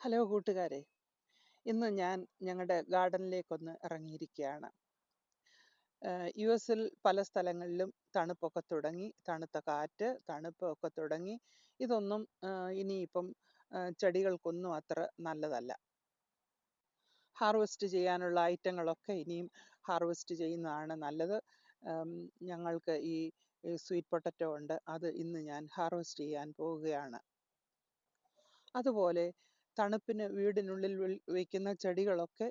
Hello കൂട്ടുകാരെ, ഇന്ന് ഞാൻ ഞങ്ങളുടെ ഗാർഡനിലേക്കൊന്ന് ഇറങ്ങിയിരിക്കുകയാണ്. യു.എസിൽ പല സ്ഥലങ്ങളിലും തണുപ്പൊക്കെ തുടങ്ങി, തണുത്ത കാറ്റ്, തണുപ്പൊക്കെ തുടങ്ങി. ഇതൊന്നും ഇനിയിപ്പം ചെടികൾക്കൊന്നും അത്ര നല്ലതല്ല. ഹാർവെസ്റ്റ് ചെയ്യാനുള്ള ഐറ്റങ്ങളൊക്കെ ഇനിയും ഹാർവെസ്റ്റ് ചെയ്യുന്നതാണ് നല്ലത്. ഞങ്ങൾക്ക് ഈ സ്വീറ്റ് പൊട്ടറ്റോ ഉണ്ട്, അത് ഇന്ന് ഞാൻ ഹാർവെസ്റ്റ് ചെയ്യാൻ പോവുകയാണ്. അതുപോലെ തണുപ്പിന് വീടിനുള്ളിൽ വയ്ക്കുന്ന ചെടികളൊക്കെ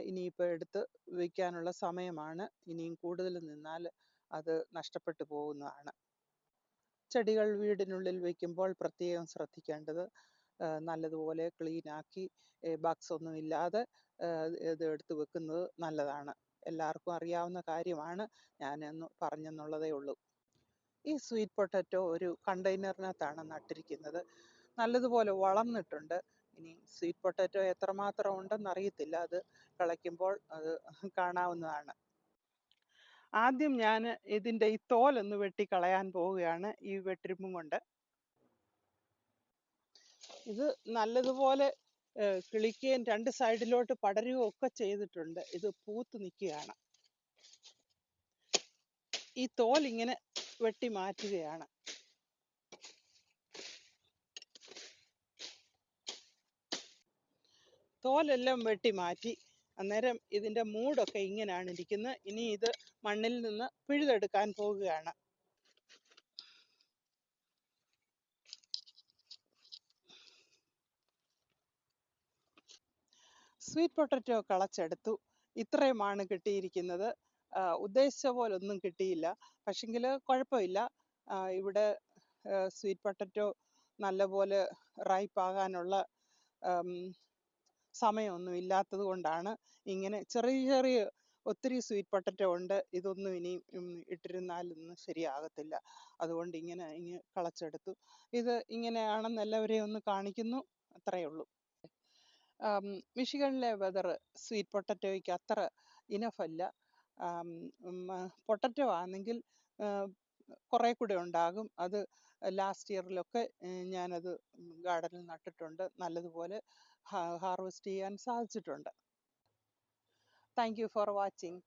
ഇനിയിപ്പോൾ എടുത്ത് വയ്ക്കാനുള്ള സമയമാണ്. ഇനിയും കൂടുതൽ നിന്നാൽ അത് നഷ്ടപ്പെട്ടു പോകുന്നതാണ്. ചെടികൾ വീടിനുള്ളിൽ വയ്ക്കുമ്പോൾ പ്രത്യേകം ശ്രദ്ധിക്കേണ്ടത് നല്ലതുപോലെ ക്ലീനാക്കി ബഗ്സ് ഒന്നും ഇല്ലാതെ ഇത് എടുത്ത് വെക്കുന്നത് നല്ലതാണ്. എല്ലാവർക്കും അറിയാവുന്ന കാര്യമാണ്, ഞാനൊന്ന് പറഞ്ഞെന്നുള്ളതേ ഉള്ളൂ. ഈ സ്വീറ്റ് പൊട്ടറ്റോ ഒരു കണ്ടെയ്നറിനകത്താണ് നട്ടിരിക്കുന്നത്. നല്ലതുപോലെ വളർന്നിട്ടുണ്ട്. ഇനി സ്വീറ്റ് പൊട്ടറ്റോ എത്രമാത്രം ഉണ്ടെന്ന് അറിയത്തില്ല, അത് കിളയ്ക്കുമ്പോൾ അത് കാണാവുന്നതാണ്. ആദ്യം ഞാൻ ഇതിൻ്റെ ഈ തോലൊന്ന് വെട്ടിക്കളയാൻ പോവുകയാണ് ഈ വെട്ടിരിപ്പും കൊണ്ട്. ഇത് നല്ലതുപോലെ കിളിക്കുകയും രണ്ട് സൈഡിലോട്ട് പടരുകയും ഒക്കെ ചെയ്തിട്ടുണ്ട്. ഇത് പൂത്ത് നിൽക്കുകയാണ്. ഈ തോൽ ഇങ്ങനെ വെട്ടി മാറ്റുകയാണ്. തോലെല്ലാം വെട്ടി മാറ്റി. അന്നേരം ഇതിൻ്റെ മൂടൊക്കെ ഇങ്ങനെയാണ് ഇരിക്കുന്നത്. ഇനി ഇത് മണ്ണിൽ നിന്ന് പിഴുതെടുക്കാൻ പോവുകയാണ്. സ്വീറ്റ് പൊട്ടറ്റോ കളച്ചെടുത്തു. ഇത്രയുമാണ് കിട്ടിയിരിക്കുന്നത്. ഉദ്ദേശിച്ച പോലൊന്നും കിട്ടിയില്ല, പക്ഷെങ്കിൽ കുഴപ്പമില്ല. ഇവിടെ സ്വീറ്റ് പൊട്ടറ്റോ നല്ലപോലെ റൈപ്പാകാനുള്ള സമയമൊന്നും ഇല്ലാത്തത് കൊണ്ടാണ് ഇങ്ങനെ ചെറിയ ചെറിയ ഒത്തിരി സ്വീറ്റ് പൊട്ടറ്റോ ഉണ്ട്. ഇതൊന്നും ഇനി ഇട്ടിരുന്നാലൊന്നും ശരിയാകത്തില്ല. അതുകൊണ്ട് ഇങ്ങനെ കളച്ചെടുത്തു. ഇത് ഇങ്ങനെയാണെന്ന് എല്ലാവരെയും ഒന്ന് കാണിക്കുന്നു, അത്രയേ ഉള്ളൂ. മിഷിഗണിലെ വെതർ സ്വീറ്റ് പൊട്ടറ്റോയ്ക്ക് അത്ര ഇനഫല്ല. പൊട്ടറ്റോ ആണെങ്കിൽ കുറേ കൂടെ ഉണ്ടാകും. അത് ലാസ്റ്റ് ഇയറിലൊക്കെ ഞാനത് ഗാർഡനിൽ നട്ടിട്ടുണ്ട്. നല്ലതുപോലെ ഹാർവെസ്റ്റ് ചെയ്യാൻ സാധിച്ചിട്ടുണ്ട്. Thank you for watching.